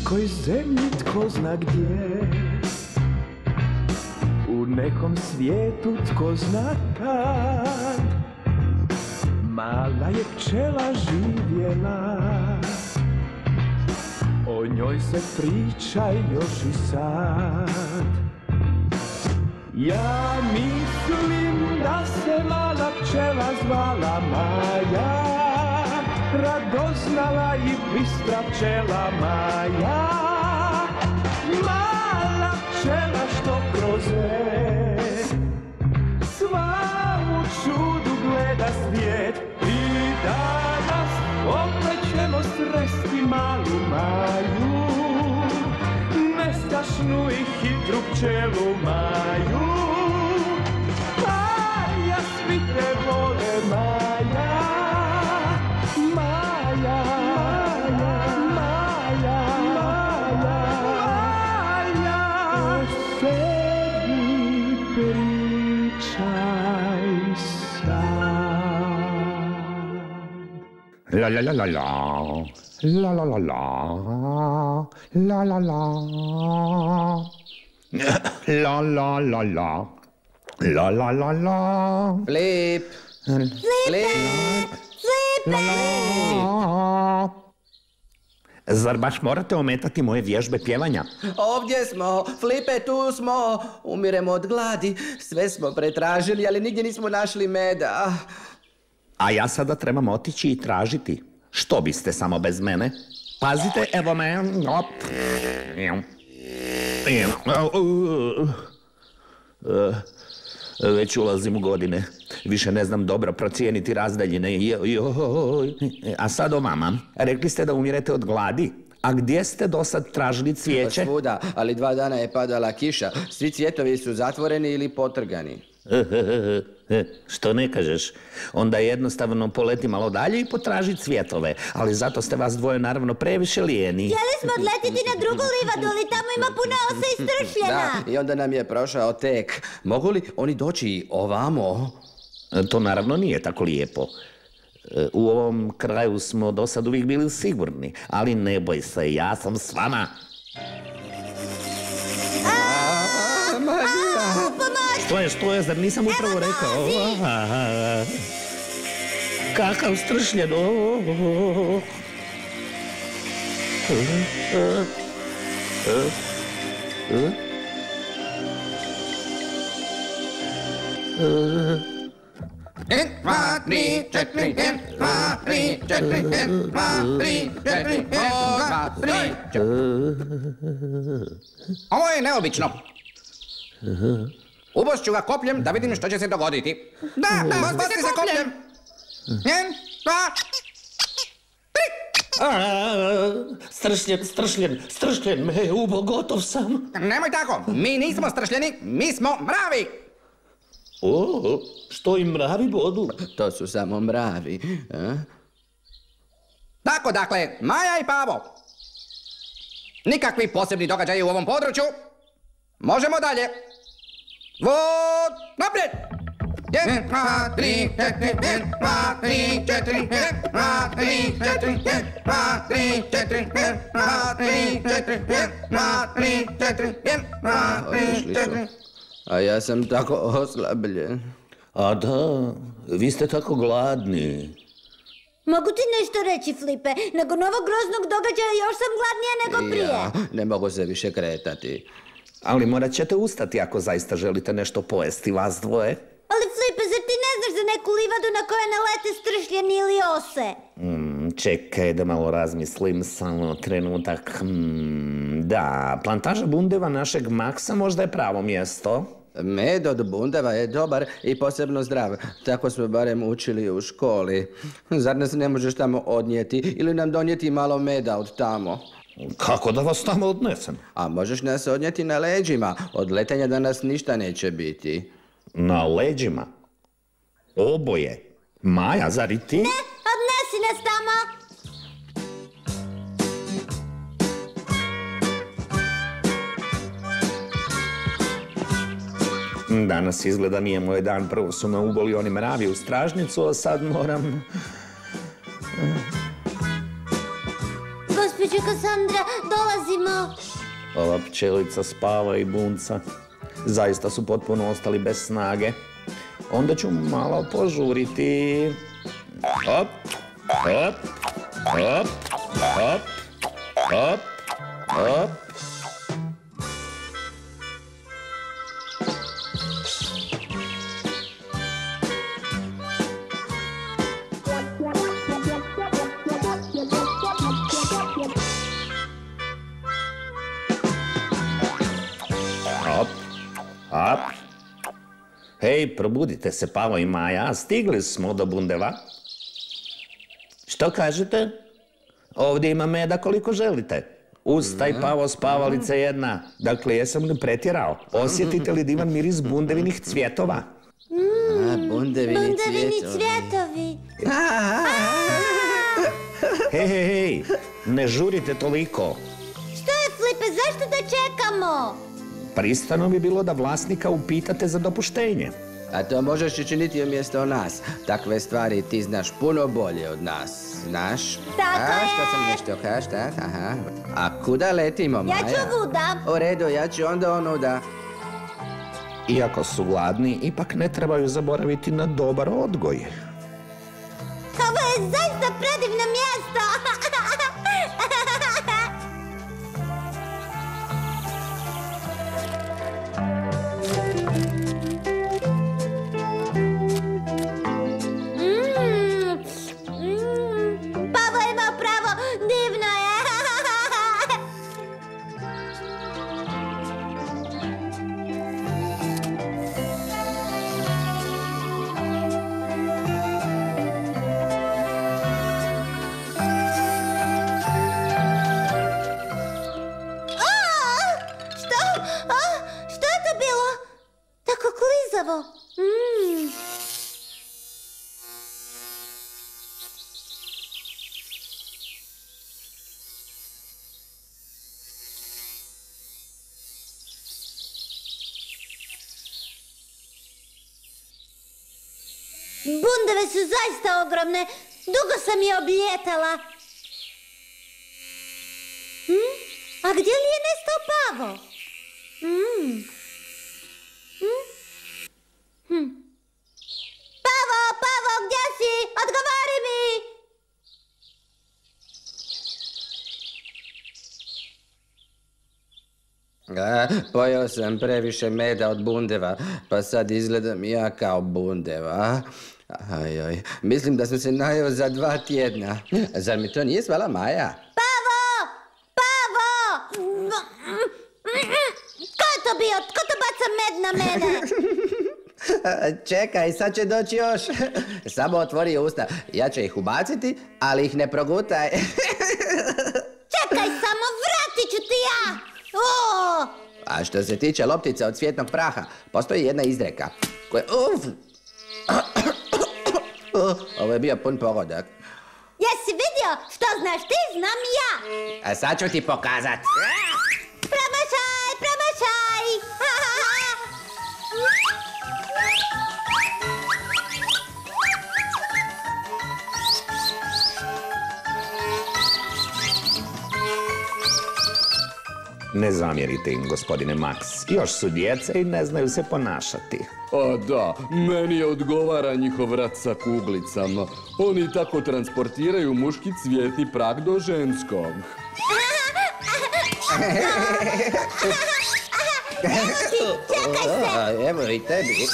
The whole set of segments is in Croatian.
bliskoj zemlji tko zna gdje, u nekom svijetu tko zna kad, mala je pčela živjela, o njoj se priča još i sad. Ja mislim da se mala pčela zvala Maja, radoznala i bistra pčela Maja. Mala pčela što kroze svamu čudu gleda svijet. I danas opet ćemo sresti malu Maju, nestašnu i hitru pčelu Maju. Maja, svi te vole Maja, Maja, Maja, Maja, Maja. O sebi pričaj sad. La la la la la. La la la la, la la la, la la la la, la la la la. Flip! Flip! Zar baš morate ometati moje vježbe pjevanja? Ovdje smo, Flipe, tu smo. Umiremo od gladi. Sve smo pretražili, ali nigdje nismo našli meda. A ja sada trebam otići i tražiti. Što biste samo bez mene? Pazite, evo me. Već ulazim u godine. Više ne znam dobro procijeniti razdaljine. A sad o vama. Rekli ste da umirete od gladi. A gdje ste do sad tražili cvijeće? Svuda, ali 2 dana je padala kiša. Svi cvjetovi su zatvoreni ili potrgani. Što ne kažeš? Onda jednostavno poleti malo dalje i potraži cvjetove. Ali zato ste vas dvoje naravno previše lijeni. Htjeli smo odletiti na drugu livadu, ali tamo ima puno ose i stršljena. Da, i onda nam je prošao tek. Mogu li oni doći ovamo? To naravno nije tako lijepo. U ovom kraju smo do sad uvijek bili sigurni. Ali ne boj se, ja sam s vama. Što je, zar nisam upravo rekao? Kakav stršljen. Ovo je neobično. Ubost ću ga kopljem da vidim što će se dogoditi. Da, bosti se kopljem. 1, 2, 3. Stršljen me ubo, gotov sam. Nemoj tako, mi nismo stršljeni, mi smo mravi. O, što i mravi bodu? To su samo mravi. Tako, dakle, Maja i Pavo. Nikakvi posebni događaji u ovom području. Možemo dalje. Vod, naprijed! 1, 2, 3, 4, 1, 2, 3, 4, 1, 2, 3, 4, 1, 2, 3, 4, 1, 2, 3, 4, 1, 2, 3, 4, 1, 2, 3, 4. A ja sam tako oslabljen. A da, vi ste tako gladni. Mogu ti nešto reći, Flipe? Nakon ovog groznog događaja još sam gladnija nego prije. Ja, ne mogu se više kretati. Ali morat ćete ustati ako zaista želite nešto pojesti, vas dvoje. Ali Flipe, zar ti ne znaš za neku livadu na kojoj ne lete stršljeni ili ose? Čekaj da malo razmislim, samo trenutak. Da, plantaža bundeva našeg Maksa možda je pravo mjesto. Med od bundeva je dobar i posebno zdrav. Tako smo barem učili u školi. Zar nas ne možeš tamo odnijeti ili nam donijeti malo meda od tamo? Kako da vas tamo odnesem? A možeš nas odnijeti na leđima. Od letenja danas ništa neće biti. Na leđima? Oboje? Maja, zar i ti? Ne, odnesi nas tamo. Danas izgleda nije moj dan. Prvo su me uboli oni mravi u stražnicu, a sad moram... gospođo Kassandra, dolazimo. Ova pčelica spava i bunca. Zaista su potpuno ostali bez snage. Onda ću malo požuriti. Hop, hop, hop, hop, hop, hop. Hop, hop. Hej, probudite se, Pavo i Maja, stigli smo do bundeva. Što kažete? Ovdje ima meda koliko želite. Ustaj, Pavo, spavalica jedna. Dakle, jesam li pretjerao? Osjetite li divan miris bundevinih cvjetova? Bundevini cvjetovi. Hej, ne žurite toliko. Što je, Flipe, zašto da čekamo? Pristojno bi bilo da vlasnika upitate za dopuštenje. A to možeš učiniti umjesto nas. Takve stvari ti znaš puno bolje od nas. Znaš? Tako je. Što sam nešto kaš, tak? Aha. A kuda letimo, Maja? Ja ću vuda. U redu, ja ću onda onuda. Iako su gladni, ipak ne trebaju zaboraviti na dobar odgoj. Ovo je zaista predivno mjesto. Pavo ima pravo, divno je. Što je to bilo? Tako klizavo. Bundeve su zaista ogromne. Dugo sam je oblijetala. A gdje li je nestao Pavo? Pavo, gdje si? Odgovori mi! Pojeo sam previše meda od bundeva, pa sad izgledam ja kao bundeva. Ajoj, mislim da sam se najeo za 2 tjedna. Zar mi to nije zvala Maja? Pavo! Ko je to bio? Ko to baca med na mene? Čekaj, sad će doći još. Samo otvori usta. Ja ću ih ubaciti, ali ih ne progutaj. Čekaj samo, vratit ću ti ja! A što se tiče loptice od cvjetnog praha, postoji jedna izreka koja... Ovo je bio pun pogodak. Jesi vidio? Što znaš ti, znam ja! A sad ću ti pokazat. Promašaj! Ne zamjerite im, gospodine Max. Još su djece i ne znaju se ponašati. A da, meni odgovara njihov rat sa kuglicama. Oni tako transportiraju muški cvjetni prah do ženskog. Evo ti, čekaj se! Evo i tebi.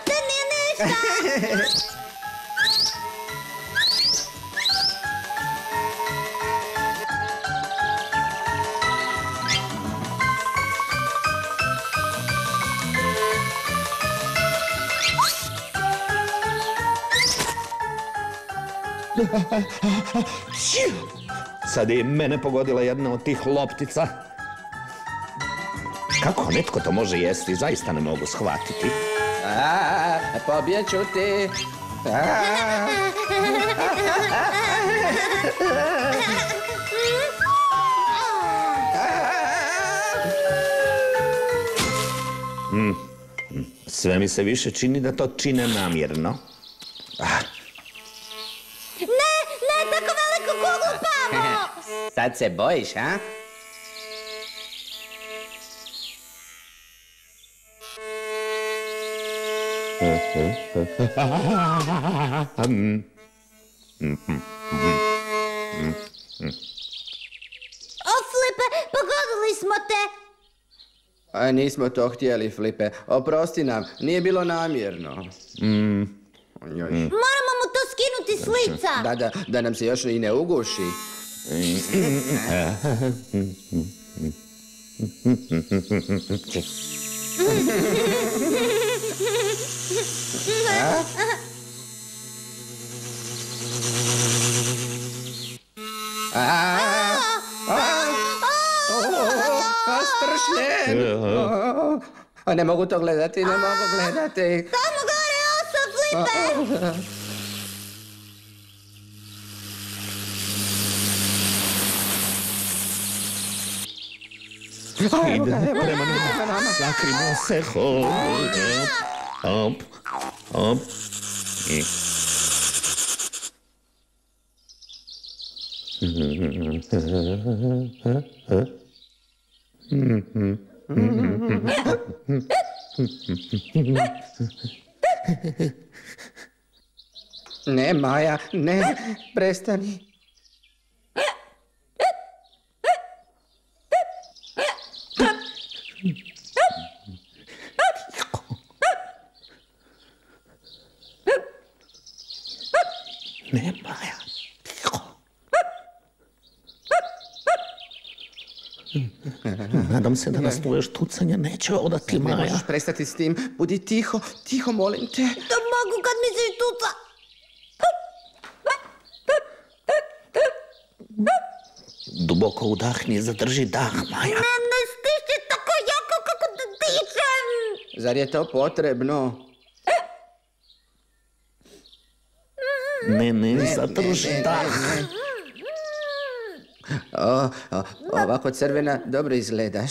To nije ništa! Sad je mene pogodila jedna od tih loptica. Kako netko to može jesti, zaista ne mogu shvatiti. Pobjeću ti. Sve mi se više čini da to čine namjerno. Ne, tako veliku kuglu, Pavo! Sad se bojiš, ha? O, Flipe, pogodili smo te. A nismo to htjeli, Flipe. Oprosti nam, nije bilo namjerno. Moramo mu to skinuti s lica. Da nam se još i ne uguši. Stršljen! Ne mogu to gledati, ne mogu gledati. Tamo gore oso, Flipe. Ide prema nama. Sakrimo se. Hop. Hop. I... Ne, Maja, ne, prestani. Ne, Maja, tiho. Nadam se da nas tvoje štucanje neće odati, Ne Maja. možeš prestati s tim. Budi tiho, tiho, molim te. To mogu kad mi se štuca. Duboko udahni i zadrži dah, Maja. Ne stišće tako jako kako te dičem. Zar je to potrebno? Ne, zadrži dah. Ovako crvena dobro izgledaš.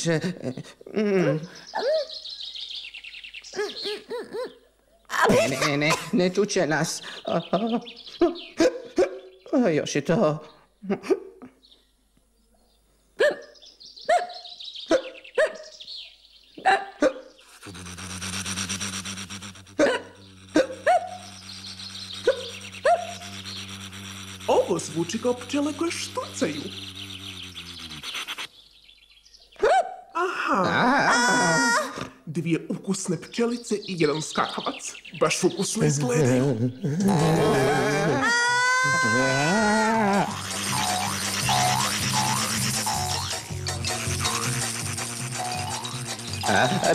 Ne čuće nas. Još je to. Ovo zvuči kao pčele koje štucaju. Aha! Dvije ukusne pčelice i jedan skakavac. Baš ukusno izgledaju.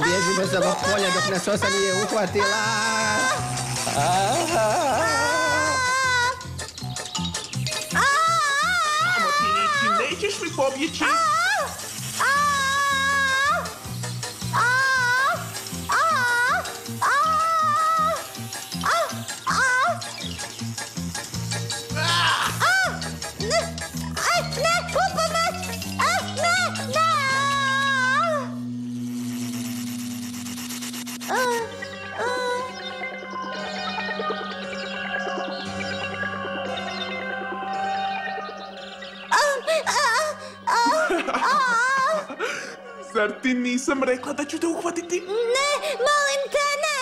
Bježimo za ovog polja dok nas osa nije uhvatila. Samo ti ići, nećeš mi pobjeći. Zar ti nisam rekla da ću te uhvatiti? Ne, molim te, ne.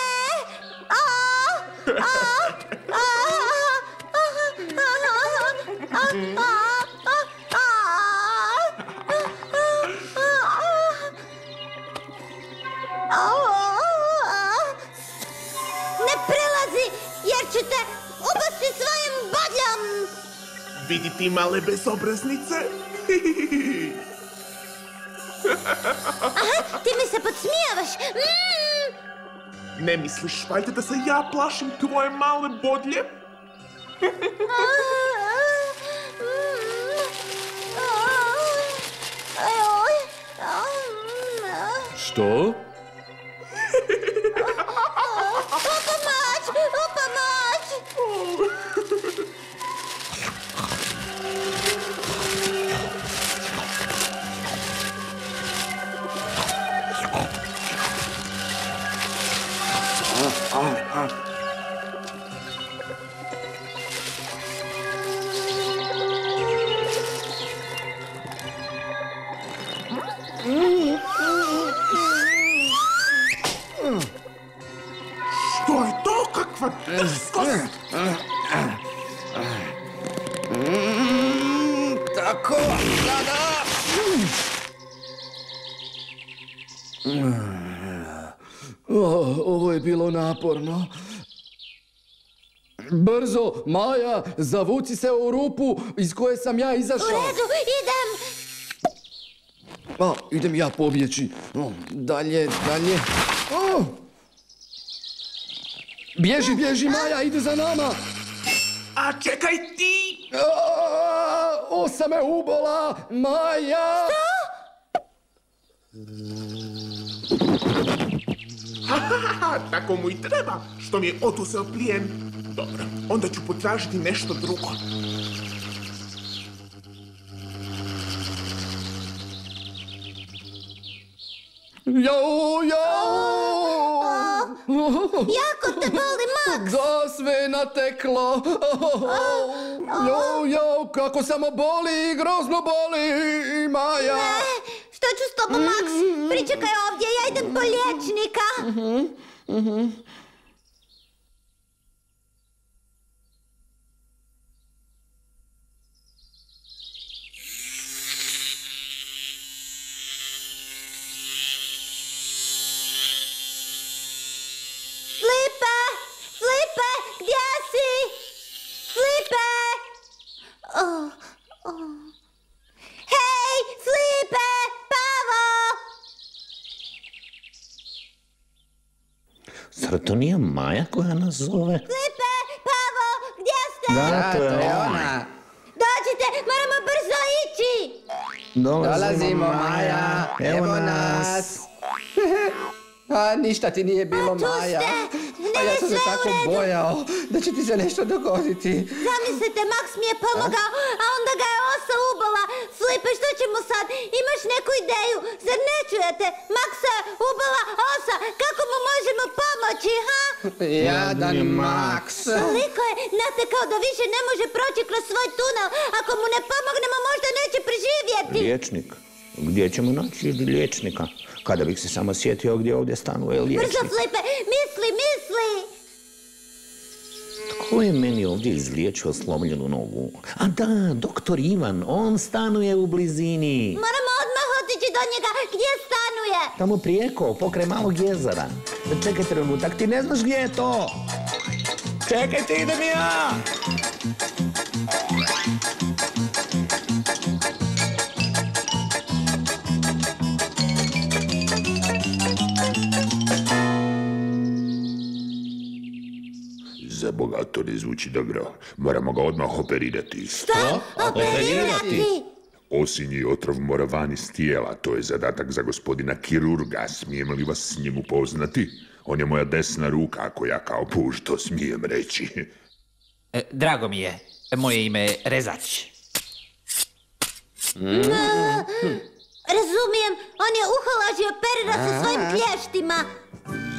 Ne prelazi, jer ću te upasti svojim bodljom. Vidi ti male bezobraznice. Ti mi se podsmijavaš. Ne misliš valjda da se ja plašim tvoje male bodlje? Što? Upamać! Kako? Sada! Ovo je bilo naporno. Brzo, Maja, zavuci se u rupu iz koje sam ja U izašao. redu, idem. Idem ja pobjeći. Dalje. Bježi, Maja, ide za nama. A čekaj ti! Osa me ubola, Maja! Ha, tako mu i treba, što mi je otuseo plijen. Dobro, onda ću potražiti nešto drugo. Jau! Jako te boli, Max. Da, sve je nateklo. Jau, kako samo boli, grozno boli, Maja. Što ću s tobom, Max? Pričekaj ovdje, ja idem po liječnika. Flipe, gdje si? Flipe! Hej, Flipe, Pavo! Zar to nije Maja koja nas zove? Flipe, Pavo, gdje ste? Da, to je ona. ona. Dođite, moramo brzo ići! Dolazimo, Maja. Evo nas. A ništa ti nije bilo, A tu Maja. ste. A ja Ne, sam se sve u tako redu. bojao da će ti se nešto dogoditi. Zamislite, Max mi je pomogao, a onda ga je osa ubola. Flipe, što ćemo sad? Imaš neku ideju? Zar ne čujete? Maxa je ubola osa. Kako mu možemo pomoći, ha? Jadan Max. Toliko je natekao da više ne može proći kroz svoj tunel. Ako mu ne pomognemo, možda neće preživjeti. Liječnik? Gdje ćemo naći liječnika? Kada bih se samo sjetio gdje ovdje stanuje Brzo, liječnik. Flipe, misli! Tko je meni ovdje izliječio slomljenu nogu? A da, doktor Ivan, on stanuje u blizini. Moramo odmah otići do njega. Gdje stanuje? Tamo prijeko, pokraj malog jezera. Čekaj trenutak, ti ne znaš gdje je to? Čekajte, idem ja! Za Boga, to ne zvuči dobro. Moramo ga odmah operirati. Što? Operirati? Osinji otrov mora van iz tijela. To je zadatak za gospodina kirurga. Smijem li vas s njim upoznati? On je moja desna ruka, ako ja kao puž to smijem reći. Drago mi je. Moje ime je Rezač. Razumijem, on je uholaž i operira sa svojim klještima.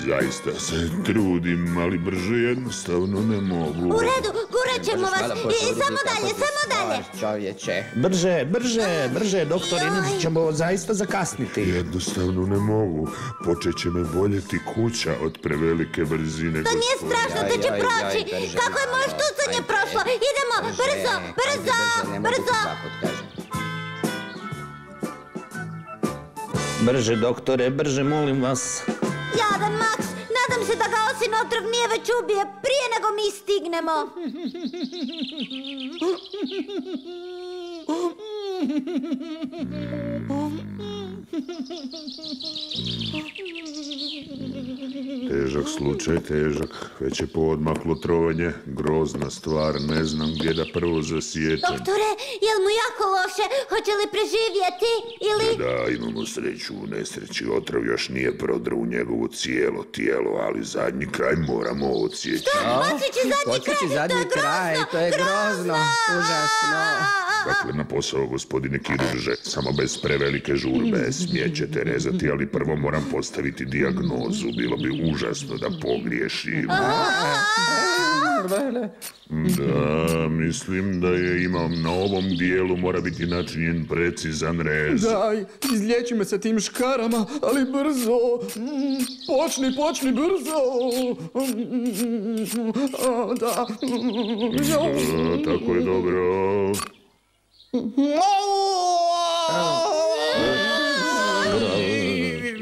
Zaista se trudim, ali brže jednostavno ne mogu. U redu, gurat ćemo vas. I samo dalje. Čovječe. Brže, doktor, inače ćemo zaista zakasniti. Jednostavno ne mogu. Počet će me boljeti kuća od prevelike brzine. To nije strašno, to će proći. brže, Kako je moje štucanje prošlo? Idemo, brzo. Brže, doktore, brže, molim vas. Jadan Max, nadam se da ga osin otrov nije već ubije prije nego mi stignemo. Težak slučaj, težak. Već je poodmaklo trovanje. Grozna stvar, ne znam gdje da prvo zasjećam. Doktore, jel mu jako loše? Hoće li preživjeti? Ili... Da, imamo sreću u nesreći. Otrov još nije prodro u njegovo cijelo tijelo, ali zadnji kraj moramo odsjeći. Podsjeći zadnji kraj, to je grozno, užasno. Dakle, na posao, gospodine kirurže, samo bez prevelike žurbe. Smijećete rezati, ali prvo moram postaviti dijagnozu. Bilo bi užasno da pogriješim. Da, mislim da je imam na ovom dijelu mora biti načinjen precizan rez. Daj, izliječi me sa tim škarama, ali brzo. Počni, brzo. Da. Da, tako je dobro.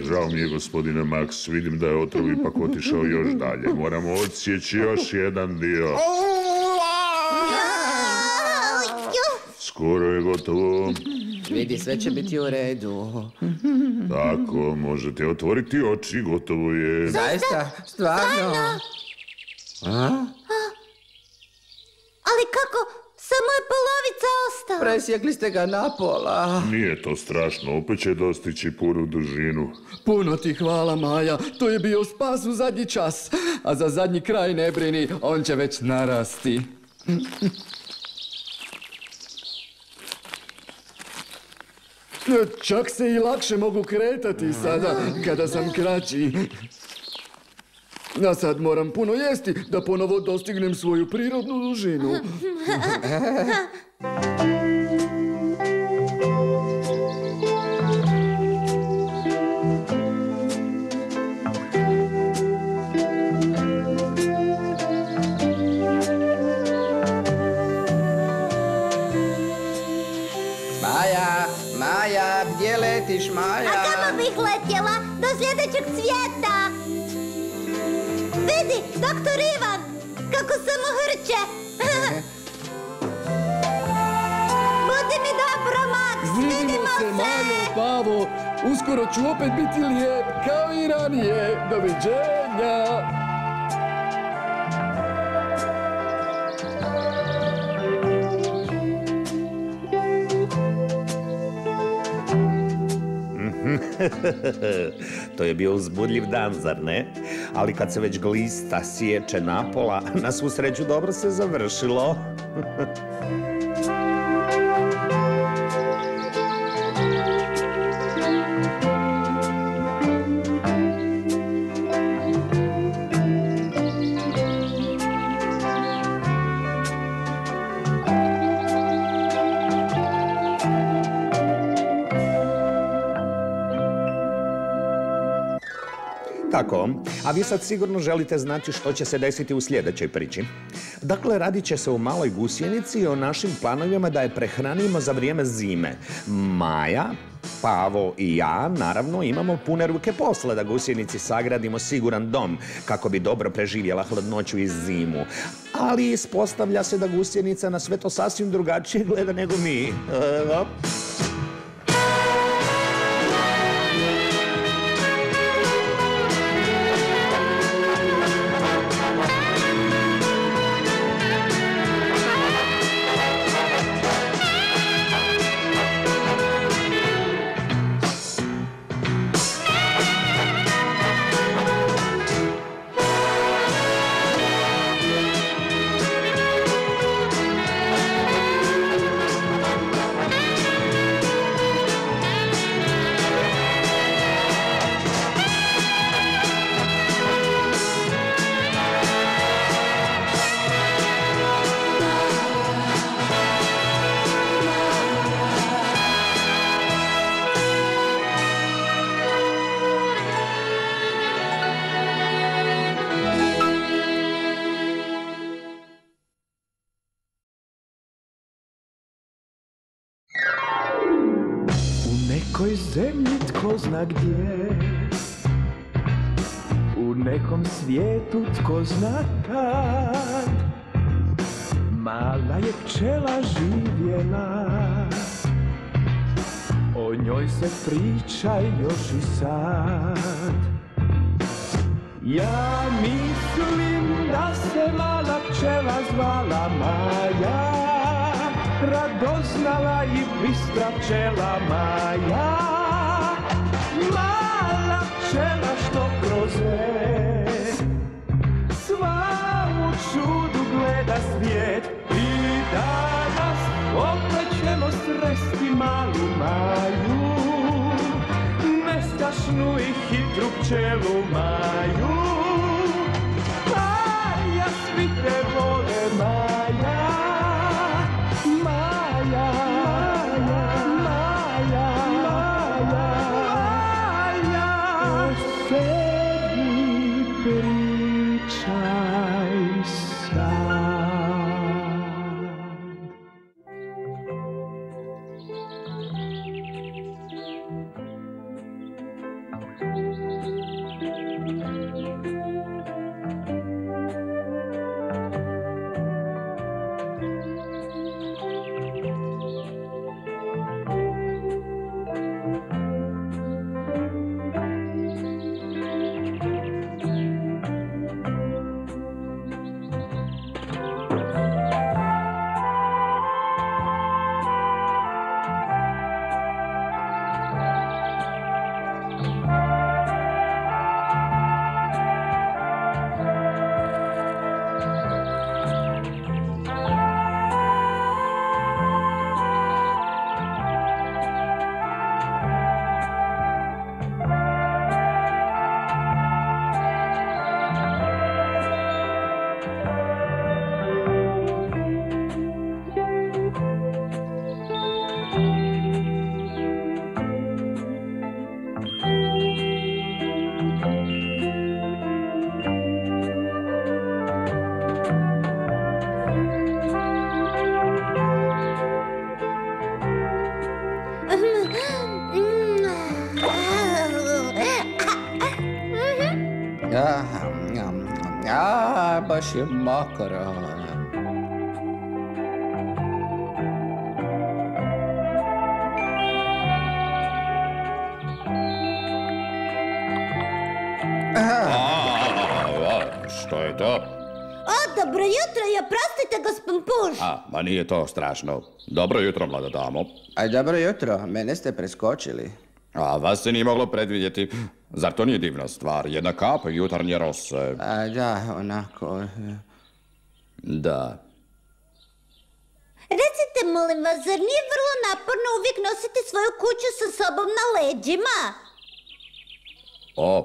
Žao mi je, gospodine Max, vidim da je otrov ipak otišao još dalje. Moramo odsjeći još jedan dio. Skoro je gotovo. Vidi, sve će biti u redu. Tako, možete otvoriti oči, gotovo je. Zaista? Stvarno? Ali kako? Samo je polovica ostala. Presjekli ste ga napola. Nije to strašno, opet će dostići punu dužinu. Puno ti hvala, Maja. To je bio spas u zadnji čas. A za zadnji kraj ne brini, on će već narasti. Čak se i lakše mogu kretati sada, kada sam kraći. A sad moram puno jesti, da ponovo dostignem svoju prirodnu dužinu. Maja, gdje letiš, Maja? A kamo bih letjela? Do sljedećeg cvijeta. Vidi, doktor Ivan, kako samo hrče. Budi mi dobro, Max, vidimo se. Majo, Pavo, uskoro ću opet biti lijep, kao i ranije. Doviđenja. To je bio uzbudljiv dan, zar ne? Ali kad se već glista sječe napola, na svu sreću dobro se završilo. Tako, a vi sad sigurno želite znati što će se desiti u sljedećoj priči. Dakle, radit će se o maloj gusjenici i o našim planovima da je prehranimo za vrijeme zime. Maja, Pavo i ja, naravno, imamo pune ruke posla da gusjenici sagradimo siguran dom kako bi dobro preživjela hladnoću i zimu. Ali ispostavlja se da gusjenica na sve to sasvim drugačije gleda nego mi. nekoj zemlji tko zna gdje, u nekom svijetu tko zna kad, mala je pčela živjela, o njoj se priča još i sad. Ja mislim da se mala pčela zvala Maja, radoznala i bistra pčela Maja. Mala pčela što kroze sva u čudu gleda svijet, i danas opet ćemo sresti malu Maju, nestašnu i hitru pčelu Maju. Maja, svi te vole Maja, Maja, Maja, Maja, Maja, o sebi pričaj sad. Baš je mokro. Što je to? Dobro jutro i oprostite, gospon Puž. Ma nije to strašno. Dobro jutro, mlada damo. Dobro jutro, mene ste preskočili. Vas se nije moglo predvidjeti. Zar to nije divna stvar? Jedna kap jutarnje rose. Da, onako... Da. Recite, molim vas, zar nije vrlo naporno uvijek nositi svoju kuću sa sobom na leđima?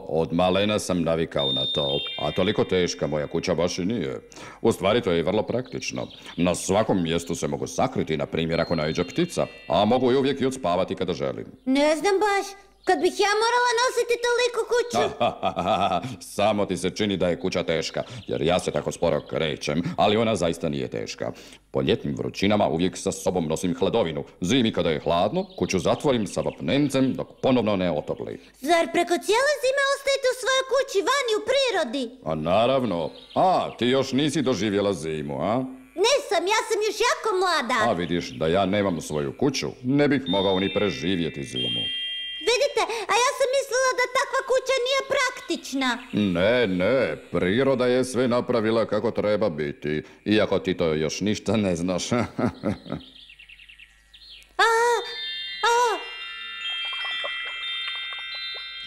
Od malena sam navikao na to, a toliko teška moja kuća baš i nije. U stvari to je vrlo praktično. Na svakom mjestu se mogu sakriti, na primjer ako naiđe ptica, a mogu i uvijek i odspavati kada želim. Ne znam baš, kad bih ja morala nositi toliko kuću. Samo ti se čini da je kuća teška, jer ja se tako sporo krećem, ali ona zaista nije teška. Po ljetnim vrućinama uvijek sa sobom nosim hladovinu. Zimi kada je hladno, kuću zatvorim sa vapnencem dok ponovno ne otopli. Zar preko cijele zime ostajete u svojoj kući vani u prirodi? A naravno. Ti još nisi doživjela zimu, a? Nisam, ja sam još jako mlada. A vidiš da ja nemam svoju kuću, ne bih mogao ni preživjeti zimu. Vidite, a ja sam mislila da takva kuća nije praktična. Ne, priroda je sve napravila kako treba biti, iako ti to još ništa ne znaš.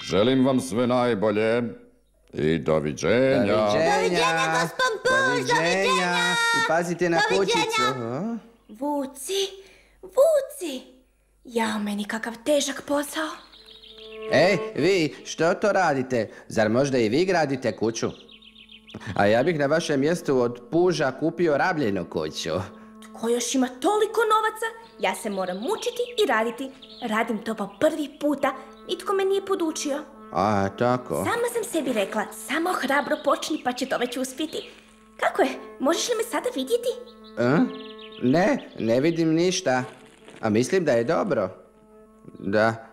Želim vam sve najbolje i doviđenja. Doviđenja, gospon Puž, doviđenja. I pazite na kućicu. Vuci. Jao, meni kakav težak posao. Ej, vi, što to radite? Zar možda i vi gradite kuću? A ja bih na vašem mjestu od Puža kupio rabljenu kuću. Tko još ima toliko novaca? Ja se moram mučiti i raditi. Radim to po prvi puta. Nitko me nije podučio. A, tako? Sama sam sebi rekla, samo hrabro počni pa će to već uspjeti. Kako je? Možeš li me sada vidjeti? Ne vidim ništa. A mislim da je dobro. Da.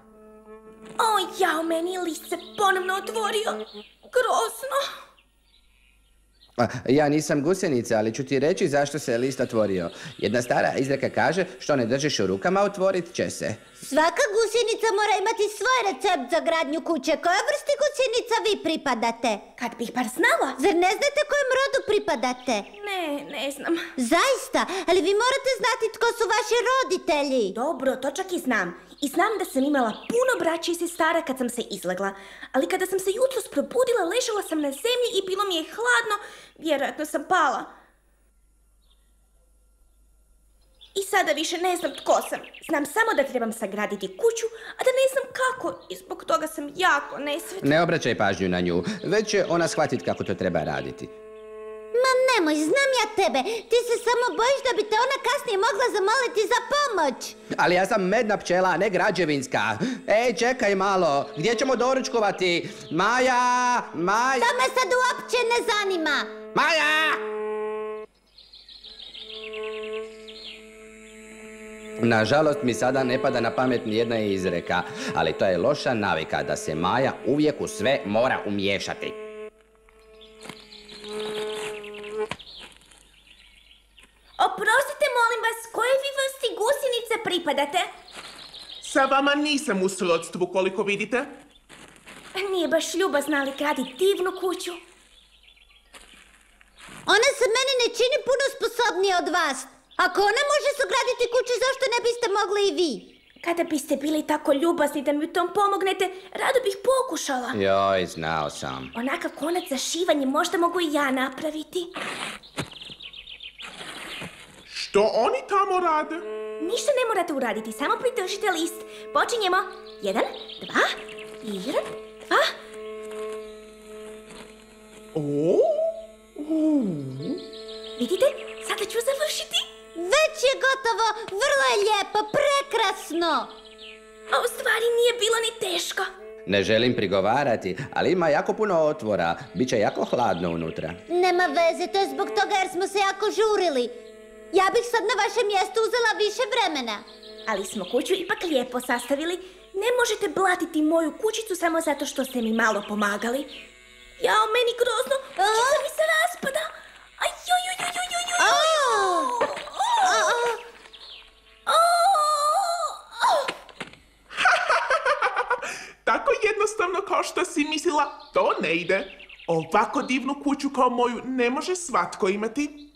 Jao, meni je list se ponovno otvorio. Grozno. Ja nisam gusenica, ali ću ti reći zašto se list otvorio. Jedna stara izreka kaže, što ne držiš u rukama, otvorit će se. Svaka gusjenica mora imati svoj recept za gradnju kuće. Kojoj vrsti gusjenica vi pripadate? Kad bih bar znala. Zar ne znate kojem rodu pripadate? Ne znam. Zaista, ali vi morate znati tko su vaši roditelji. Dobro, to čak i znam. I znam da sam imala puno braća i sestara kad sam se izlegla. Ali kada sam se jutros probudila, ležala sam na zemlji i bilo mi je hladno. Vjerojatno sam pala. I sada više ne znam tko sam. Znam samo da trebam sagraditi kuću, a da ne znam kako. I zbog toga sam jako nesretna. Ne obraćaj pažnju na nju. Već će ona shvatiti kako to treba raditi. Ma nemoj, znam ja tebe. Ti se samo bojiš da bi te ona kasnije mogla zamoliti za pomoć. Ali ja sam medna pčela, a ne građevinska. Ej, čekaj malo. Gdje ćemo doručkovati? Maja! To me sad uopće ne zanima. Maja! Nažalost mi sada ne pada na pamet nijedna izreka, ali to je loša navika da se Maja uvijek u sve mora umiješati. Oprostite, molim vas, koje vi vrsti gusjenice pripadate? Sa vama nisam u srodstvu, koliko vidite. Nije baš ljubazna, ali gradi divnu kuću. Ona se meni ne čini puno sposobnije od vas. Ako ona može sagraditi kuću, zašto ne biste mogli i vi? Kada biste bili tako ljubazni da mi u tom pomognete, rado bih pokušala. Joj, znao sam. Onakav konac za šivanje možda mogu i ja napraviti. Što oni tamo rade? Ništa ne morate uraditi, samo pridržite list. Počinjemo. 1, 2, 1, 2. Vidite? Sada ću završiti. Već je gotovo, vrlo je lijepo, prekrasno. A u stvari nije bilo ni teško. Ne želim prigovarati, ali ima jako puno otvora. Biće jako hladno unutra. Nema veze, to je zbog toga jer smo se jako žurili. Ja bih sad na vašem mjestu uzela više vremena. Ali smo kuću ipak lijepo sastavili. Ne možete blatiti moju kućicu samo zato što ste mi malo pomagali. Jao, meni grozno. Kućica mi se raspada. Aj, joj, joj, joj, joj, joj, joj. Tako jednostavno kao što si mislila, to ne ide. Ovako divnu kuću kao moju ne može svatko imati.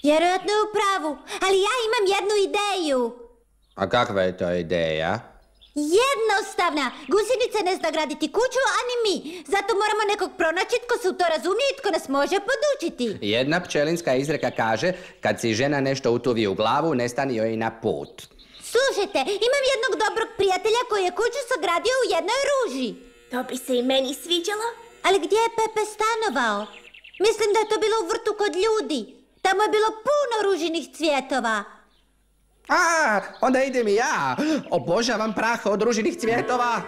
Vjerojatno je u pravu, ali ja imam jednu ideju. A kakva je to ideja? Jednostavna! Gusinica ne zna graditi kuću, a ni mi. Zato moramo nekog pronaći tko se u to razumije i tko nas može podučiti. Jedna pčelinska izreka kaže, kad si žena nešto utuvi u glavu, ne stani joj na put. Slušajte, imam jednog dobrog prijatelja koji je kuću sagradio u jednoj ruži. To bi se i meni sviđalo. Ali gdje je Pepe stanovao? Mislim da je to bilo u vrtu kod ljudi. Tamo je bilo puno ružinih cvjetova. A, onda idem i ja. Obožavam prah od ružinih cvjetova.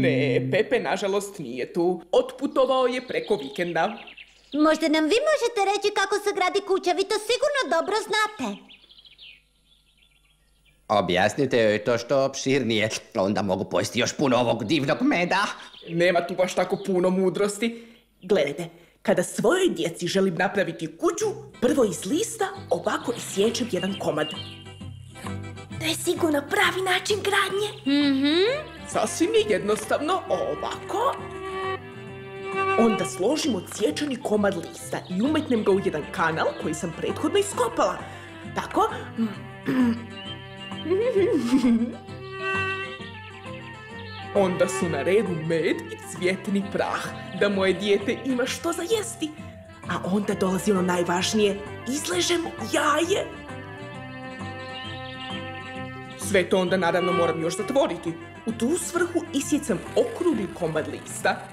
Ne, Pepe nažalost nije tu. Otputovao je preko vikenda. Možda nam vi možete reći kako se gradi kuća, vi to sigurno dobro znate. Objasnite joj to što opširnije, onda mogu pojesti još puno ovog divnog meda. Nema tu baš tako puno mudrosti. Gledajte, kada svojoj djeci želim napraviti kuću, prvo iz lista ovako isječem jedan komad. To je sigurno pravi način gradnje. Sasvim je jednostavno ovako. Onda složim odsječani komad lista i umetnem ga u jedan kanal koji sam prethodno iskopala. Tako. Onda su na redu med i cvjetni prah, da moje dijete ima što za jesti. A onda dolazi ono najvažnije, izležem jaje. Sve to onda naravno moram još zatvoriti. U tu svrhu isjecam okrugli komad lista.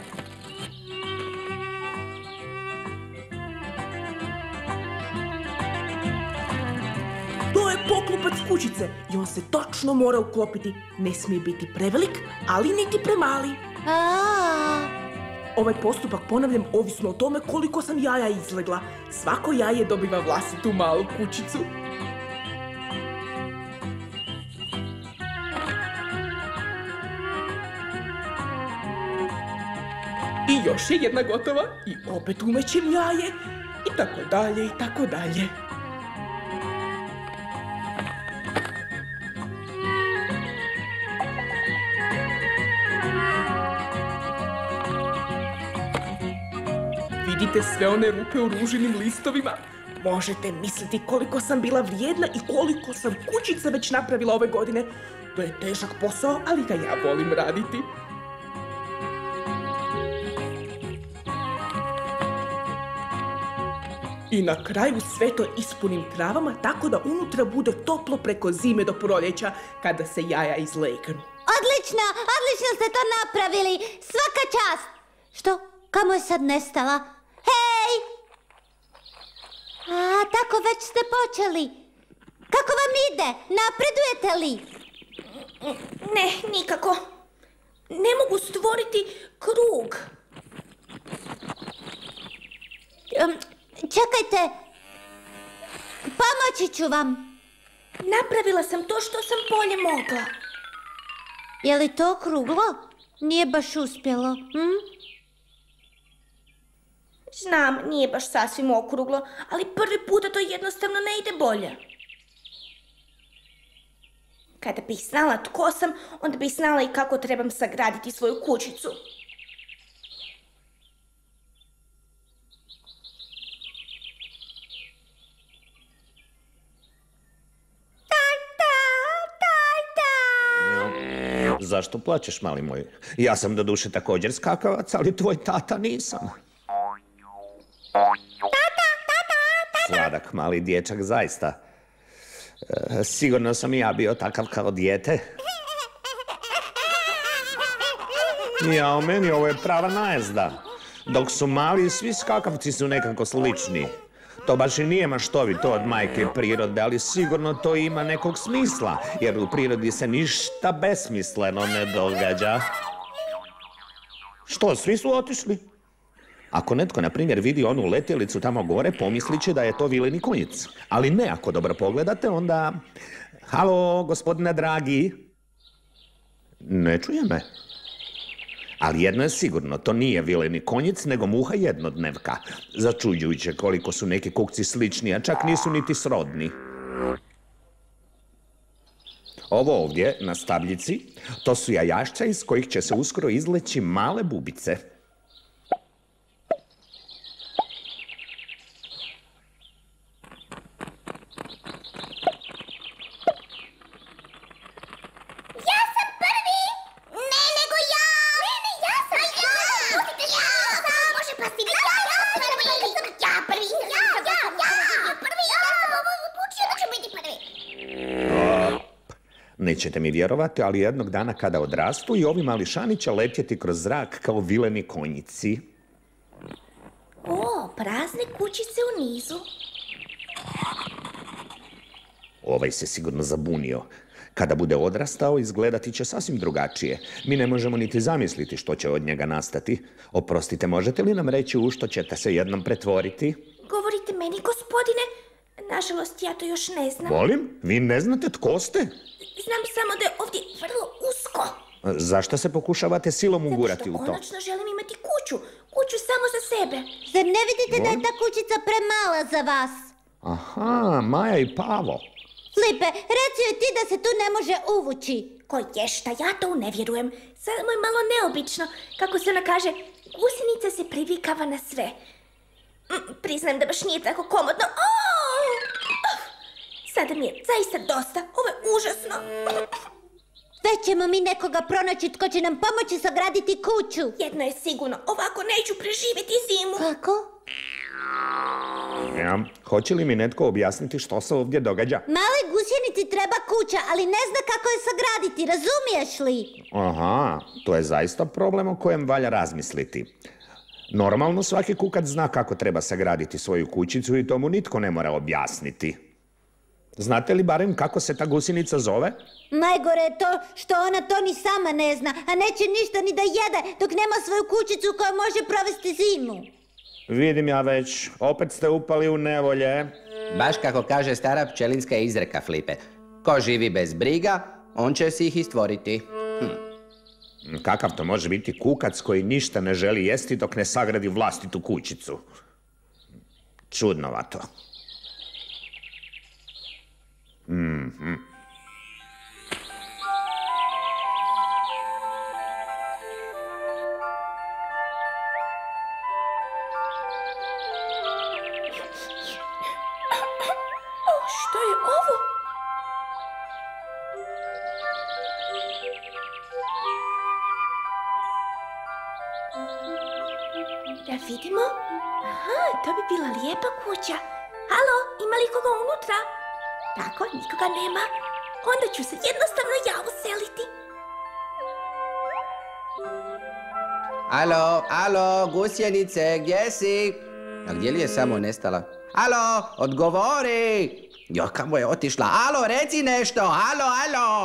To je poklopac kućice i on se točno mora uklopiti. Ne smije biti prevelik, ali niti premali. Ovaj postupak ponavljam ovisno o tome koliko sam jaja izlegla. Svako jaje dobiva vlastitu malu kućicu. I još je jedna gotova i opet umećem jaje i tako dalje i tako dalje. Vidite sve one rupe u ružinim listovima? Možete misliti koliko sam bila vrijedna i koliko sam kućica već napravila ove godine. To je težak posao, ali ga ja volim raditi. I na kraju sve to ispunim travama tako da unutra bude toplo preko zime do proljeća kada se jaja izlegnu. Odlično, odlično ste to napravili. Svaka čast. Što? Kamo je sad nestala? Hej! A, tako već ste počeli. Kako vam ide? Napredujete li? Ne, nikako. Ne mogu stvoriti krug. Čekajte. Pomoći ću vam. Napravila sam to što sam bolje mogla. Je li to okruglo? Nije baš uspjelo. Znam, nije baš sasvim okruglo, ali prvi puta to jednostavno ne ide bolje. Kada bih znala tko sam, onda bih znala i kako trebam sagraditi svoju kućicu. Zašto plačeš, mali moj? Ja sam doduše također skakavac, ali tvoj tata nisam. Sladak mali dječak, zaista. Sigurno sam i ja bio takav kao dijete. Jao, meni ovo je prava najezda. Dok su mali, svi skakavci su nekako slični. To baš i nije maštovito od majke prirode, ali sigurno to ima nekog smisla, jer u prirodi se ništa besmisleno ne događa. Što, svi su otišli? Ako netko, na primjer, vidi onu letjelicu tamo gore, pomislit će da je to vileni konjic. Ali ne, ako dobro pogledate, onda... Halo, gospodine dragi. Ne čuje me. Ali jedno je sigurno, to nije vileni konjic, nego muha jednodnevka. Začuđujuće koliko su neki kukci slični, a čak nisu niti srodni. Ovo ovdje, na stabljici, to su jajašca iz kojih će se uskoro izleći male bubice. Nećete mi vjerovati, ali jednog dana kada odrastu i ovi mališani će letjeti kroz zrak kao vileni konjici. O, prazne kućice u nizu. Ovaj se sigurno zabunio. Kada bude odrastao, izgledati će sasvim drugačije. Mi ne možemo niti zamisliti što će od njega nastati. Oprostite, možete li nam reći u što ćete se jednom pretvoriti? Govorite meni, gospodine? Nažalost, ja to još ne znam. Molim? Vi ne znate tko ste? Znam samo da je ovdje vrlo usko. Zašto se pokušavate silom ugurati u to? Zato što konačno želim imati kuću. Kuću samo za sebe. Zar ne vidite da je ta kućica premala za vas? Aha, Maja i Pavo. Flipe, reci joj ti da se tu ne može uvući. Ko je šta, ja to ne vjerujem. Samo je malo neobično. Kako se ona kaže, gusenica se privikava na sve. Priznajem da baš nije tako komodno. Sada mi je zaista dosta. Ovo je užasno. Već ćemo mi nekoga pronaći tko će nam pomoći sagraditi kuću. Jedno je sigurno, ovako neću preživjeti zimu. Kako? Ja, hoće li mi netko objasniti što se ovdje događa? Mali gusjenici treba kuća, ali ne zna kako je sagraditi, razumiješ li? Aha, to je zaista problem o kojem valja razmisliti. Normalno svaki kukac zna kako treba sagraditi svoju kućicu i to mu nitko ne mora objasniti. Znate li barem kako se ta gusinica zove? Najgore je to što ona to ni sama ne zna, a neće ništa ni da jede dok nema svoju kućicu koja može provesti zimu. Vidim ja već, opet ste upali u nevolje. Baš kako kaže stara pčelinska izreka, Flipe. Ko živi bez briga, on će si ih i stvoriti. Kakav to može biti kukac koji ništa ne želi jesti dok ne sagradi vlastitu kućicu? Čudnovato. Što je ovo? Da vidimo. Aha, to bi bila lijepa kuća. Halo, ima li koga unutra? Tako, nikoga nema. Onda ću se jednostavno ja useliti. Alo, gusjenice, gdje si? A gdje li je samo nestala? Alo, odgovori! Jo, kamo je otišla? Alo, reci nešto! Alo!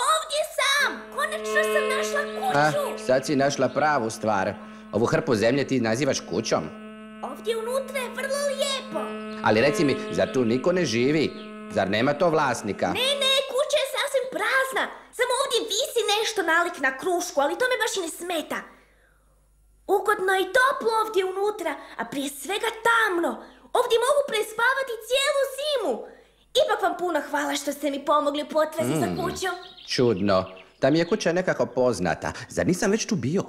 Ovdje sam! Konačno sam našla kuću! Sad si našla pravu stvar. Ovu hrpu zemlje ti nazivaš kućom? Ovdje unutra je vrlo lijepo. Ali reci mi, zar tu niko ne živi? Zar nema to vlasnika? Ne, kuća je sasvim prazna. Samo ovdje visi nešto nalik na krušku, ali to me baš i ne smeta. Ugodno i toplo ovdje unutra, a prije svega tamno. Ovdje mogu prespavati cijelu zimu. Ipak vam puno hvala što ste mi pomogli u potrazi za kućom. Čudno. Ta mi je kuća nekako poznata. Zar nisam već tu bio?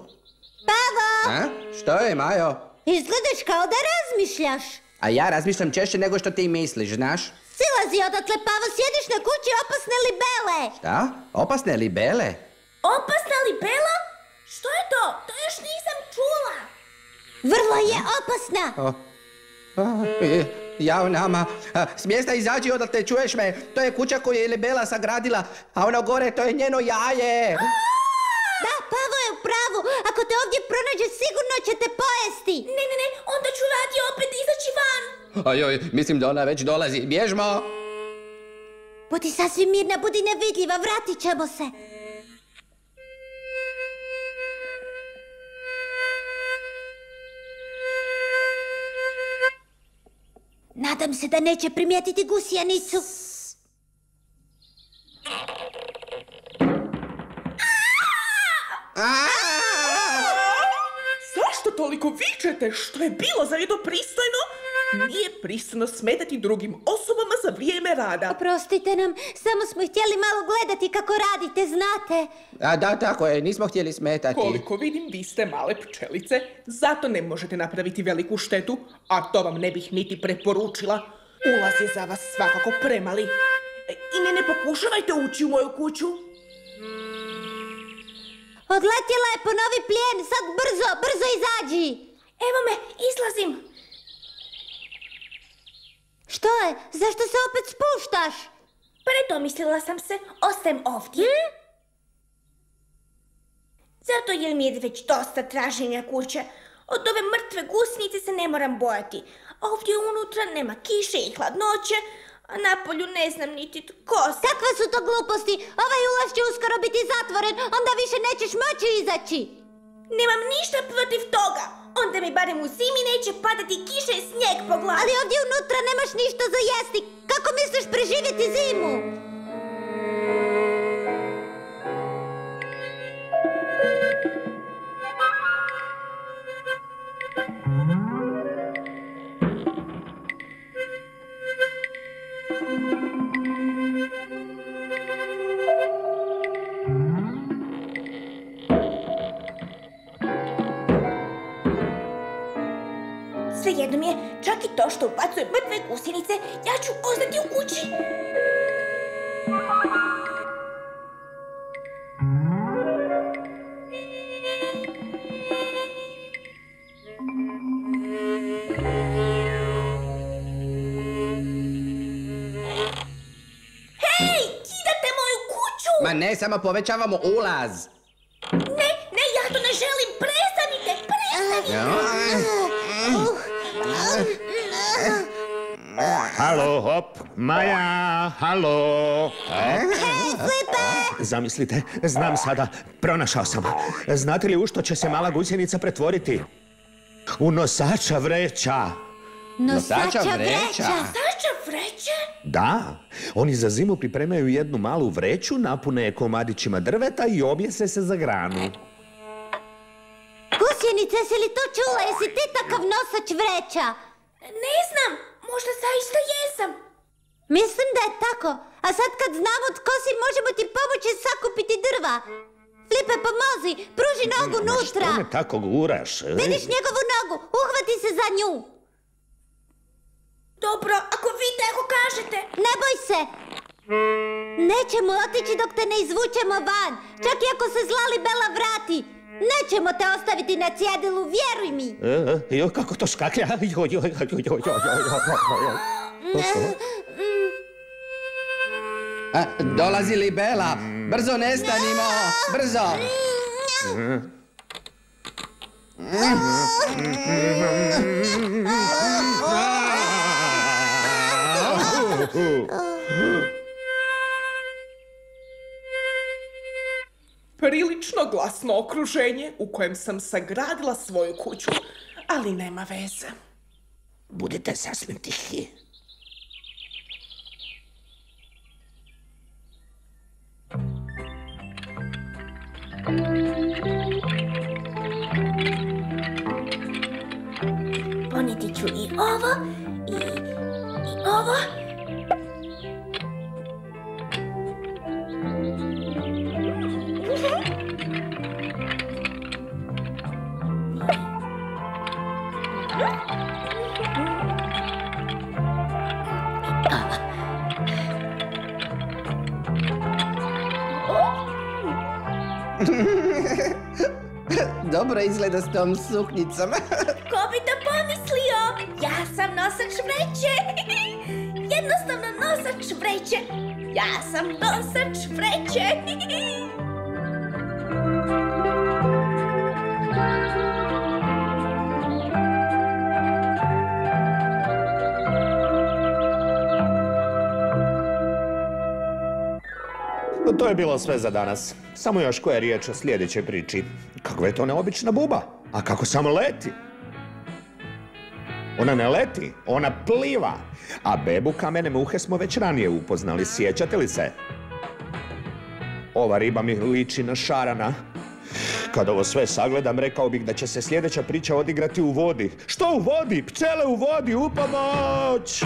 Pavo! Što je, Majo? Izgledaš kao da razmišljaš. A ja razmišljam češće nego što ti misliš, znaš? Silazi odatle, Pavo, sjediš na kući opasne libele. Šta? Opasne libele? Opasna libela? Što je to? To još nisam čula. Vrlo je opasna. Jao nama, s mjesta izađi odatle, čuješ me? To je kuća koju je libela sagradila, a ono gore to je njeno jaje. Da, Pavo je u pravu. Ako te ovdje pronađe, sigurno će te pojesti. Ne, onda ću radije opet izaći van. Ajoj, mislim da ona već dolazi. Bježmo! Budi sasvim mirna, budi nevidljiva, vratit ćemo se. Nadam se da neće primijetiti gusjenicu. Zašto toliko vičete? Što je bilo za jedno pristojno? Nije pristojno smetati drugim osobama za vrijeme rada. Oprostite nam, samo smo htjeli malo gledati kako radite, znate. Da, tako je, nismo htjeli smetati. Koliko vidim, vi ste male pčelice, zato ne možete napraviti veliku štetu, a to vam ne bih niti preporučila. Ulaz je za vas svakako premali. I ne pokušavajte ući u moju kuću. Odletjela je po novi plijen, sad brzo izađi. Evo me, izlazim. Što je? Zašto se opet spuštaš? Predomislila sam se, ostajem ovdje. Zato jer mi je već dosta traženja kuće. Od ove mrtve gusnice se ne moram bojati. Ovdje unutra nema kiše i hladnoće, a napolju ne znam niti tko sam. Kakve su to gluposti? Ovaj ulaz će uskoro biti zatvoren, onda više nećeš moći izaći. Nemam ništa protiv toga. Onda mi barem u zimi neće padati kiša i snijeg po glavi. Ali ovdje unutra nemaš ništa za jesti. Kako misliš preživjeti zimu? Svejedno mi je, čak i to što ubacuje mrtve gusjenice, ja ću ostati u kući. Hej, kidate moju kuću! Ma ne, samo povećavamo ulaz. Ne, ja to ne želim, prestanite! Halo, hop, Maja, halo. Flipe! Zamislite, znam sada, pronašao sam. Znate li u što će se mala gusjenica pretvoriti? U nosača vreća. Nosača vreća? Nosača vreće? Da, oni za zimu pripremaju jednu malu vreću, napune je komadićima drveta i objese se za granu. Gusjenice, jesi li to čula? Jesi ti takav nosač vreća? Ne znam, možda zaista jesam. Mislim da je tako. A sad kad znamo tko si, možemo ti pomoći sakupiti drva. Flipe, pomozi, pruži nogu nutra. Što me tako guraš? Vidiš njegovu nogu, uhvati se za nju. Dobro, ako vi tako kažete. Ne boj se. Nećemo otići dok te ne izvučemo van. Čak i ako se zla libela vrati. Nećemo te ostaviti na cjedilu, vjeruj mi. Jo, kako to škaklja. Dolazi libela. Brzo nestanimo. Brzo. Prilično glasno okruženje u kojem sam sagradila svoju kuću, ali nema veze. Budite sasvim tihi. Ponijeti ću i ovo, i ovo. Dobro izgleda s tom suknjicom. Ko bi to pomislio? Ja sam nosač vreće. Jednostavno nosač vreće. Ja sam nosač vreće. To je bilo sve za danas. Samo još koja riječ o sljedećoj priči. Kakva je to neobična buba? A kako samo leti? Ona ne leti, ona pliva. A bebu kamene muhe smo već ranije upoznali, sjećate li se? Ova riba mi liči na šarana. Kad ovo sve sagledam, rekao bih da će se sljedeća priča odigrati u vodi. Što u vodi? Pčele u vodi, u pomoć!